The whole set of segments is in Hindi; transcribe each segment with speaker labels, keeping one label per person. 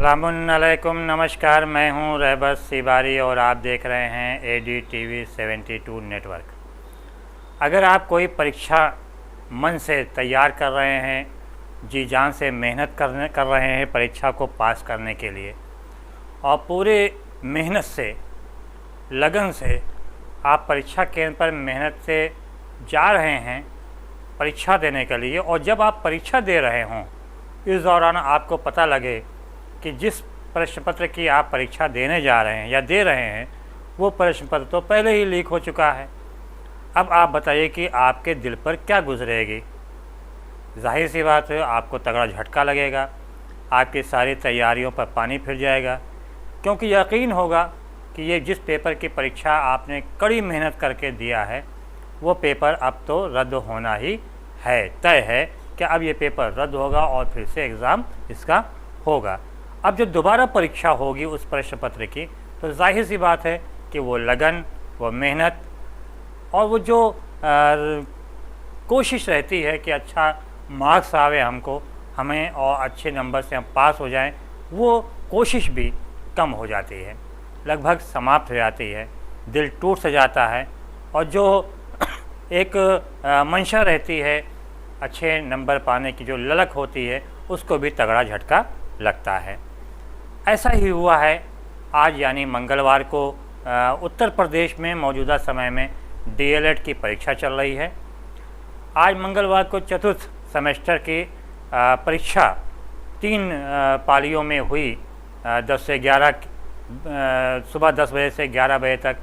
Speaker 1: अस्सलामुअलैकुम, नमस्कार। मैं हूं रहबत सिबारी और आप देख रहे हैं ADTV 72 नेटवर्क। अगर आप कोई परीक्षा मन से तैयार कर रहे हैं, जी जान से मेहनत कर रहे हैं परीक्षा को पास करने के लिए, और पूरे मेहनत से, लगन से आप परीक्षा केंद्र पर मेहनत से जा रहे हैं परीक्षा देने के लिए, और जब आप परीक्षा दे रहे हों इस दौरान आपको पता लगे कि जिस प्रश्न पत्र की आप परीक्षा देने जा रहे हैं या दे रहे हैं वो प्रश्न पत्र तो पहले ही लीक हो चुका है। अब आप बताइए कि आपके दिल पर क्या गुजरेगी। जाहिर सी बात है, आपको तगड़ा झटका लगेगा, आपकी सारी तैयारियों पर पानी फिर जाएगा, क्योंकि यकीन होगा कि ये जिस पेपर की परीक्षा आपने कड़ी मेहनत करके दिया है वो पेपर अब तो रद्द होना ही है, तय है कि अब ये पेपर रद्द होगा और फिर से एग्ज़ाम इसका होगा। अब जब दोबारा परीक्षा होगी उस प्रश्न पत्र की, तो जाहिर सी बात है कि वो लगन, वो मेहनत और वो जो कोशिश रहती है कि अच्छा मार्क्स आवे हमें और अच्छे नंबर से हम पास हो जाएं, वो कोशिश भी कम हो जाती है, लगभग समाप्त हो जाती है, दिल टूट सा जाता है, और जो एक मंशा रहती है अच्छे नंबर पाने की, जो ललक होती है, उसको भी तगड़ा झटका लगता है। ऐसा ही हुआ है आज, यानी मंगलवार को उत्तर प्रदेश में मौजूदा समय में DLED की परीक्षा चल रही है। आज मंगलवार को चतुर्थ सेमेस्टर की परीक्षा 3 पालियों में हुई। 10 से 11 सुबह 10 बजे से 11 बजे तक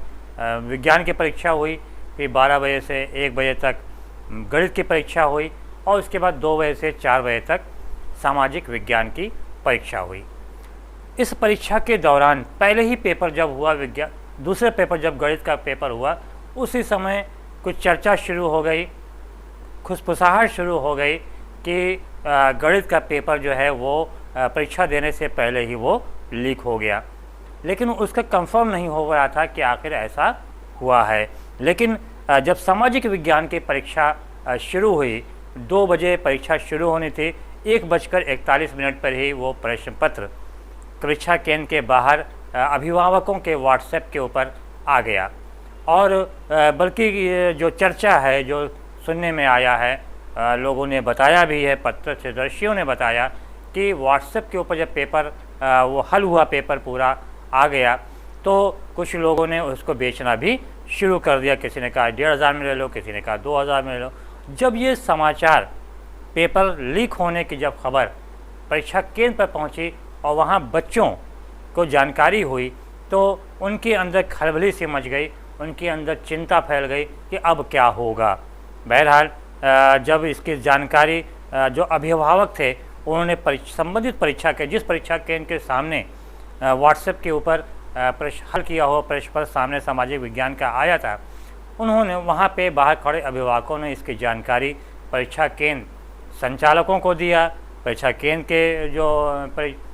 Speaker 1: विज्ञान की परीक्षा हुई, फिर 12 बजे से 1 बजे तक गणित की परीक्षा हुई, और उसके बाद 2 बजे से 4 बजे तक सामाजिक विज्ञान की परीक्षा हुई। इस परीक्षा के दौरान पहले ही पेपर जब हुआ दूसरे पेपर जब गणित का पेपर हुआ, उसी समय कुछ चर्चा शुरू हो गई, खुसफुसाहट शुरू हो गई कि गणित का पेपर जो है वो परीक्षा देने से पहले ही वो लीक हो गया, लेकिन उसका कंफर्म नहीं हो रहा था कि आखिर ऐसा हुआ है। लेकिन जब सामाजिक विज्ञान की परीक्षा शुरू हुई, 2 बजे परीक्षा शुरू होनी थी, 1:41 पर ही वो प्रश्न पत्र परीक्षा केंद्र के बाहर अभिभावकों के व्हाट्सएप के ऊपर आ गया। और बल्कि जो चर्चा है, जो सुनने में आया है, लोगों ने बताया भी है, पत्रदर्शियों ने बताया कि व्हाट्सएप के ऊपर जब पेपर वो हल हुआ, पेपर पूरा आ गया, तो कुछ लोगों ने उसको बेचना भी शुरू कर दिया। किसी ने कहा 1500 में ले लो, किसी ने कहा 2000 में ले लो। जब ये समाचार पेपर लीक होने की जब खबर परीक्षा केंद्र पर पहुंची और वहां बच्चों को जानकारी हुई, तो उनके अंदर खलबली सी मच गई, उनके अंदर चिंता फैल गई कि अब क्या होगा। बहरहाल जब इसकी जानकारी जो अभिभावक थे उन्होंने संबंधित परीक्षा के जिस परीक्षा केंद्र के सामने व्हाट्सएप के ऊपर हल किया हुआ प्रश्न पत्र सामने सामाजिक विज्ञान का आया था, उन्होंने वहाँ पे बाहर खड़े अभिभावकों ने इसकी जानकारी परीक्षा केंद्र संचालकों को दिया, परीक्षा केंद्र के जो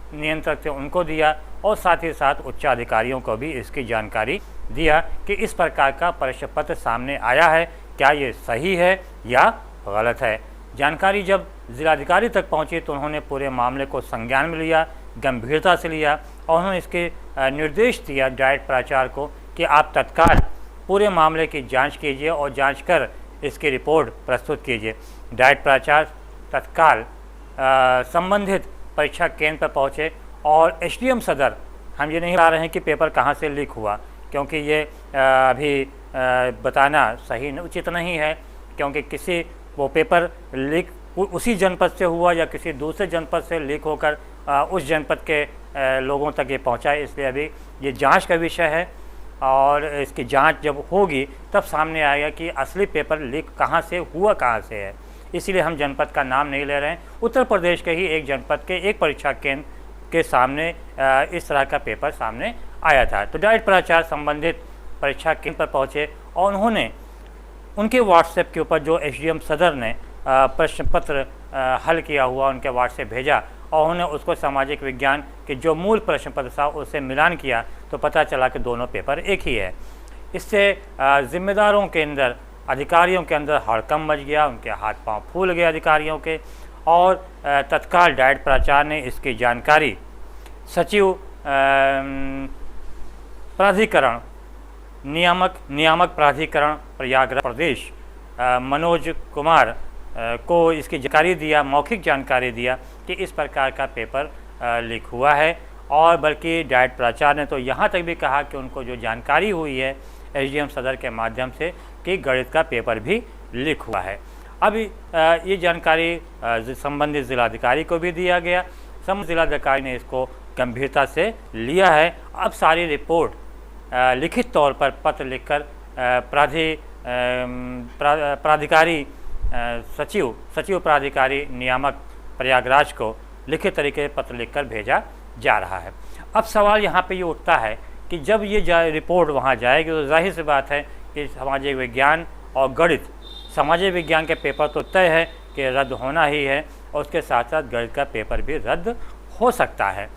Speaker 1: नियंत्रक थे उनको दिया, और साथ ही साथ उच्चाधिकारियों को भी इसकी जानकारी दिया कि इस प्रकार का प्रश्न पत्र सामने आया है, क्या ये सही है या गलत है। जानकारी जब जिलाधिकारी तक पहुंची तो उन्होंने पूरे मामले को संज्ञान में लिया, गंभीरता से लिया, और उन्होंने इसके निर्देश दिया डाइट प्राचार्य को कि आप तत्काल पूरे मामले की जांच कीजिए और जांच कर इसकी रिपोर्ट प्रस्तुत कीजिए। डाइट प्राचार्य तत्काल संबंधित परीक्षा केंद्र पर पहुँचे, और SDM सदर, हम ये नहीं बता रहे हैं कि पेपर कहाँ से लीक हुआ, क्योंकि ये अभी बताना सही उचित नहीं है, क्योंकि किसी वो पेपर लीक उसी जनपद से हुआ या किसी दूसरे जनपद से लीक होकर उस जनपद के लोगों तक ये पहुँचा है। इसलिए अभी ये जांच का विषय है, और इसकी जांच जब होगी तब सामने आएगा कि असली पेपर लीक कहाँ से हुआ, कहाँ से है। इसीलिए हम जनपद का नाम नहीं ले रहे हैं। उत्तर प्रदेश के ही एक जनपद के एक परीक्षा केंद्र के सामने इस तरह का पेपर सामने आया था। तो डाइट प्राचार्य संबंधित परीक्षा केंद्र पर पहुँचे और उन्होंने उनके व्हाट्सएप के ऊपर जो SDM सदर ने प्रश्न पत्र हल किया हुआ उनके व्हाट्सएप भेजा, और उन्होंने उसको सामाजिक विज्ञान के जो मूल प्रश्न पत्र था उससे मिलान किया, तो पता चला कि दोनों पेपर एक ही है। इससे जिम्मेदारों के अंदर, अधिकारियों के अंदर हड़कंप मच गया, उनके हाथ पांव फूल गए अधिकारियों के, और तत्काल डाइट प्राचार्य ने इसकी जानकारी सचिव प्राधिकरण नियामक प्राधिकरण प्रयागराज प्रदेश मनोज कुमार को इसकी जानकारी दिया, मौखिक जानकारी दिया कि इस प्रकार का पेपर लीक हुआ है। और बल्कि डाइट प्राचार्य ने तो यहाँ तक भी कहा कि उनको जो जानकारी हुई है एसडीएम सदर के माध्यम से कि गणित का पेपर भी लीक हुआ है। अब ये जानकारी संबंधित जिलाधिकारी को भी दिया गया। संबंधित जिलाधिकारी ने इसको गंभीरता से लिया है। अब सारी रिपोर्ट लिखित तौर पर पत्र लिखकर प्राधिकारी सचिव प्राधिकारी नियामक प्रयागराज को लिखित तरीके से पत्र लिखकर भेजा जा रहा है। अब सवाल यहाँ पे ये उठता है कि जब ये रिपोर्ट वहाँ जाएगी तो जाहिर सी बात है कि सामाजिक विज्ञान और गणित, सामाजिक विज्ञान के पेपर तो तय है कि रद्द होना ही है और उसके साथ साथ गणित का पेपर भी रद्द हो सकता है।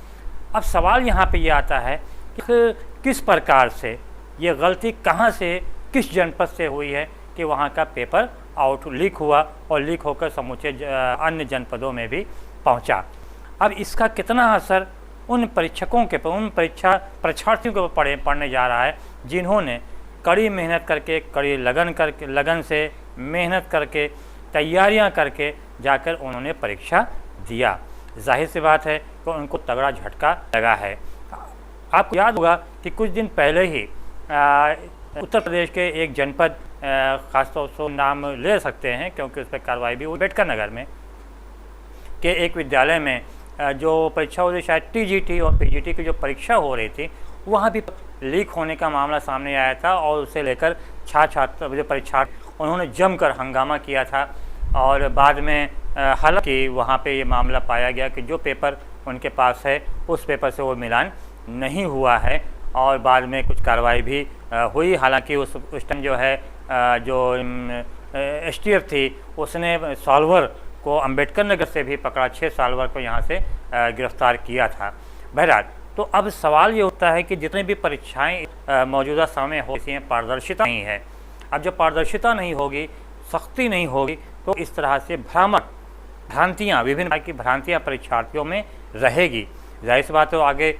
Speaker 1: अब सवाल यहाँ पे ये आता है कि किस प्रकार से ये गलती कहाँ से, किस जनपद से हुई है कि वहाँ का पेपर लीक हुआ और लीक होकर समूचे अन्य जनपदों में भी पहुँचा। अब इसका कितना असर उन परीक्षकों के पर, उन परीक्षार्थियों के ऊपर पढ़ने जा रहा है जिन्होंने कड़ी मेहनत करके, कड़ी लगन से मेहनत करके, तैयारियां करके जाकर उन्होंने परीक्षा दिया। जाहिर सी बात है कि उनको तगड़ा झटका लगा है। आपको याद होगा कि कुछ दिन पहले ही उत्तर प्रदेश के एक जनपद, खासतौर से नाम ले सकते हैं क्योंकि उस पर कार्रवाई भी हुई, अम्बेडकर नगर में के एक विद्यालय में जो परीक्षा हो रही, शायद टीजीटी और पीजीटी की जो परीक्षा हो रही थी, वहाँ भी लीक होने का मामला सामने आया था और उसे लेकर छात्र जो परीक्षार्थी उन्होंने जमकर हंगामा किया था। और बाद में हालांकि वहाँ पे ये मामला पाया गया कि जो पेपर उनके पास है उस पेपर से वो मिलान नहीं हुआ है और बाद में कुछ कार्रवाई भी हुई। हालांकि उस टाइम जो है जो एसटीएफ थी उसने सॉल्वर को अम्बेडकर नगर से भी पकड़ा, 6 सॉल्वर को यहाँ से गिरफ्तार किया था। बहरहाल तो अब सवाल ये उठता है कि जितनी भी परीक्षाएं मौजूदा समय हो, इसमें पारदर्शिता नहीं है। अब जब पारदर्शिता नहीं होगी, सख्ती नहीं होगी, तो इस तरह से भ्रांतियाँ, विभिन्न प्रकार की भ्रांतियाँ परीक्षार्थियों में रहेगी। जाहिर सी बात है आगे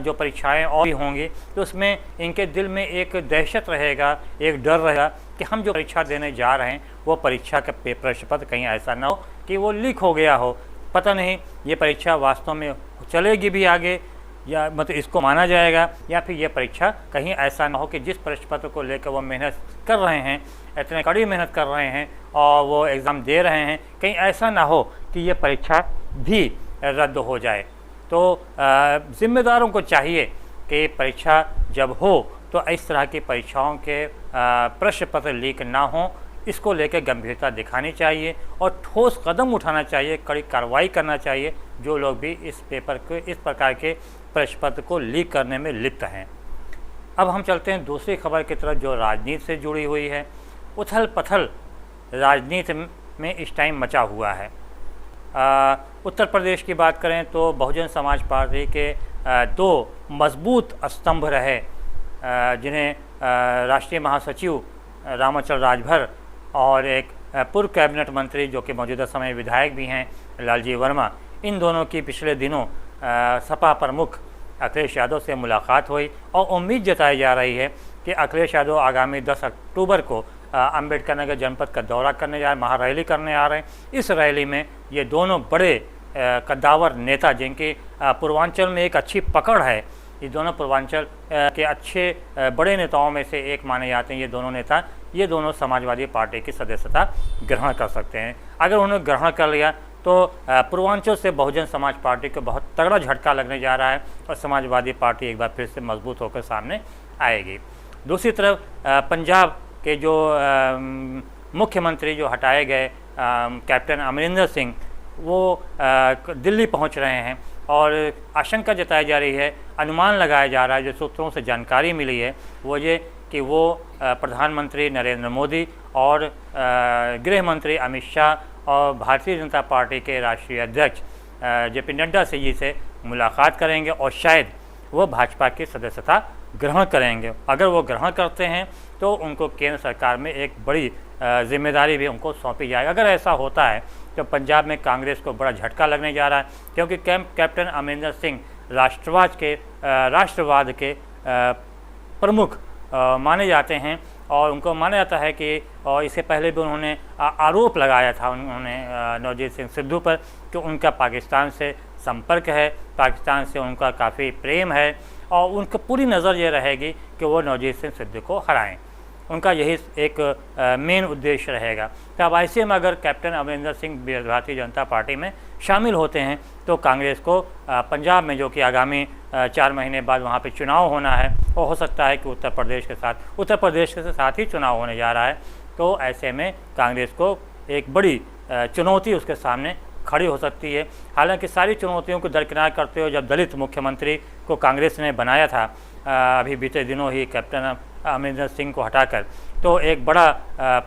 Speaker 1: जो परीक्षाएं और भी होंगी तो उसमें इनके दिल में एक दहशत रहेगा, एक डर रहेगा कि हम जो परीक्षा देने जा रहे हैं वो परीक्षा का प्रश्न पत्र कहीं ऐसा ना हो कि वो लीक हो गया हो। पता नहीं ये परीक्षा वास्तव में चलेगी भी आगे या मतलब इसको माना जाएगा, या फिर ये परीक्षा कहीं ऐसा ना हो कि जिस प्रश्न पत्र को लेकर वो मेहनत कर रहे हैं, इतने कड़ी मेहनत कर रहे हैं और वो एग्ज़ाम दे रहे हैं, कहीं ऐसा ना हो कि ये परीक्षा भी रद्द हो जाए। तो जिम्मेदारों को चाहिए कि परीक्षा जब हो तो इस तरह की परीक्षाओं के प्रश्न पत्र लीक ना हो, इसको लेकर गंभीरता दिखानी चाहिए और ठोस कदम उठाना चाहिए, कड़ी कार्रवाई करना चाहिए जो लोग भी इस प्रकार के प्रश्न पत्र को लीक करने में लिप्त हैं। अब हम चलते हैं दूसरी खबर की तरफ जो राजनीति से जुड़ी हुई है। उथल पथल राजनीति में इस टाइम मचा हुआ है। उत्तर प्रदेश की बात करें तो बहुजन समाज पार्टी के 2 मजबूत स्तंभ रहे, जिन्हें राष्ट्रीय महासचिव रामाचल राजभर और एक पूर्व कैबिनेट मंत्री जो कि मौजूदा समय विधायक भी हैं लालजी वर्मा, इन दोनों की पिछले दिनों सपा प्रमुख अखिलेश यादव से मुलाकात हुई और उम्मीद जताई जा रही है कि अखिलेश यादव आगामी 10 अक्टूबर को अम्बेडकर नगर जनपद का दौरा करने जा रहे हैं, महारैली करने आ रहे हैं। इस रैली में ये दोनों बड़े कद्दावर नेता, जिनके पूर्वांचल में एक अच्छी पकड़ है, ये दोनों पूर्वांचल के अच्छे बड़े नेताओं में से एक माने जाते हैं ये दोनों नेता, ये दोनों समाजवादी पार्टी की सदस्यता ग्रहण कर सकते हैं। अगर उन्होंने ग्रहण कर लिया तो पूर्वांचल से बहुजन समाज पार्टी को बहुत तगड़ा झटका लगने जा रहा है और समाजवादी पार्टी एक बार फिर से मजबूत होकर सामने आएगी। दूसरी तरफ पंजाब के जो मुख्यमंत्री जो हटाए गए कैप्टन अमरिंदर सिंह, वो दिल्ली पहुंच रहे हैं और आशंका जताई जा रही है, अनुमान लगाया जा रहा है, जो सूत्रों से जानकारी मिली है वो ये कि वो प्रधानमंत्री नरेंद्र मोदी और गृह मंत्री अमित शाह और भारतीय जनता पार्टी के राष्ट्रीय अध्यक्ष जेपी नड्डा जी से मुलाकात करेंगे और शायद वो भाजपा की सदस्यता ग्रहण करेंगे। अगर वो ग्रहण करते हैं तो उनको केंद्र सरकार में एक बड़ी जिम्मेदारी भी उनको सौंपी जाएगी। अगर ऐसा होता है तो पंजाब में कांग्रेस को बड़ा झटका लगने जा रहा है, क्योंकि कैप्टन अमरिंदर सिंह राष्ट्रवाद के प्रमुख माने जाते हैं और उनको माना जाता है कि और इससे पहले भी उन्होंने आरोप लगाया था उन्होंने नवजीत सिंह सिद्धू पर कि उनका पाकिस्तान से संपर्क है, पाकिस्तान से उनका काफ़ी प्रेम है और उनकी पूरी नज़र ये रहेगी कि वो नवजीत सिंह सिद्धू को हराएं। उनका यही एक मेन उद्देश्य रहेगा। तो अब ऐसे में अगर कैप्टन अमरिंदर सिंह भारतीय जनता पार्टी में शामिल होते हैं तो कांग्रेस को पंजाब में, जो कि आगामी 4 महीने बाद वहाँ पे चुनाव होना है, और हो सकता है कि उत्तर प्रदेश के साथ ही चुनाव होने जा रहा है, तो ऐसे में कांग्रेस को एक बड़ी चुनौती उसके सामने खड़ी हो सकती है। हालांकि सारी चुनौतियों को दरकिनार करते हुए जब दलित मुख्यमंत्री को कांग्रेस ने बनाया था अभी बीते दिनों ही कैप्टन अमरिंदर सिंह को हटाकर, तो एक बड़ा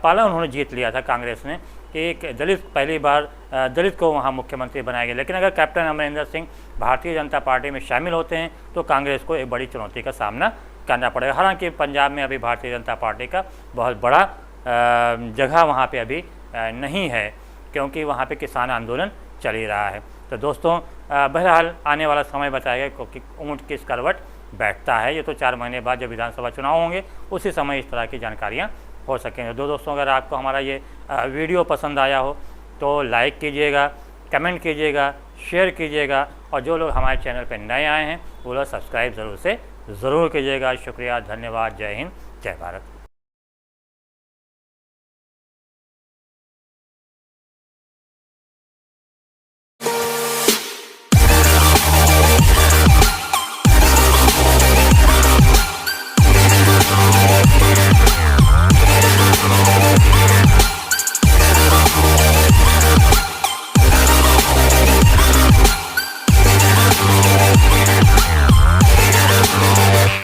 Speaker 1: पाला उन्होंने जीत लिया था कांग्रेस ने कि एक दलित, पहली बार दलित को वहाँ मुख्यमंत्री बनाया गया। लेकिन अगर कैप्टन अमरिंदर सिंह भारतीय जनता पार्टी में शामिल होते हैं तो कांग्रेस को एक बड़ी चुनौती का सामना करना पड़ेगा। हालांकि पंजाब में अभी भारतीय जनता पार्टी का बहुत बड़ा जगह वहाँ पे अभी नहीं है, क्योंकि वहाँ पे किसान आंदोलन चल ही रहा है। तो दोस्तों बहरहाल आने वाला समय बताएगा कि ऊँट किस करवट बैठता है। ये तो 4 महीने बाद जब विधानसभा चुनाव होंगे उसी समय इस तरह की जानकारियाँ हो सकेंगे। दोस्तों अगर आपको हमारा ये वीडियो पसंद आया हो तो लाइक कीजिएगा, कमेंट कीजिएगा, शेयर कीजिएगा, और जो लोग हमारे चैनल पर नए आए हैं वो लोग सब्सक्राइब ज़रूर कीजिएगा। शुक्रिया, धन्यवाद, जय हिंद, जय भारत।